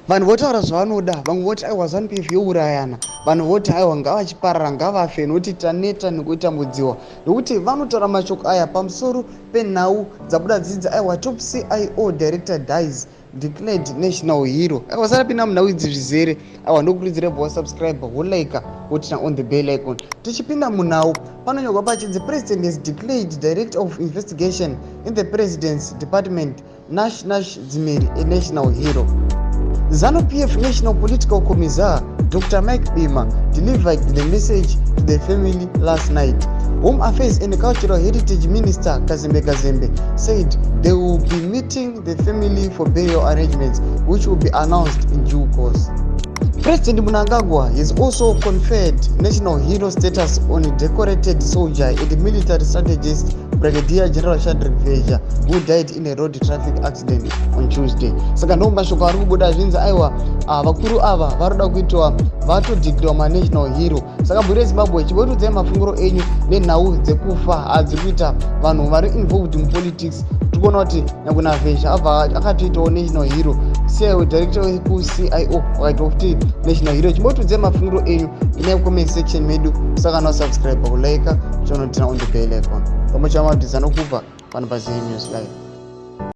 vanhu votaura zvavanoda, vamwe voti aiwa ZANU-PF yourayana, vanhu voti aiwa ngavachiparara ngavafe nokuti taneta nekutambudziwa, nokuti vanotaura mashoko aya pamusoro penhau dzabuda dzidzi aiwa top CIO director dies declared national hero. Aiwa sarapinda munhau idzi zvizere, aiwa ndokurudzira bva wasubscribe wolike wotina on the bell icon. Tichipinda munhau panonyorwa pachinzi president has declared director of investigation in the president's department NACHAMISA a national hero. ZANU-PF National Political Commissar Dr. Mike Bima delivered the message to the family last night. Home Affairs and Cultural Heritage Minister Kazembe said they will be meeting the family for burial arrangements, which will be announced in due course. President Mnangagwa has also conferred national hero status on a decorated soldier and military strategist Brigadier General Sadc, who died in a road traffic accident on Tuesday. Saka ndo mashoko ari kubuda zvinzi aiwa vakuru ava varoda kuitwa vatodhikirwa national hero. Saka mburi yeZimbabwe chibotudzai mafunguro enyu nenhau dzekufa dziri kuita vanhu vari involved in politics. Tikuona kuti nyangwe naVesha abva akatoitawo national hero. CIO director weku-CIO wakaitawo kuti national hero. Chibotudzai mafunguro enyu ine comment section medu. Saka na subscribe kulike chinotina on the bell icon. Pamoja na Zanu kupa pano pa Serious Live.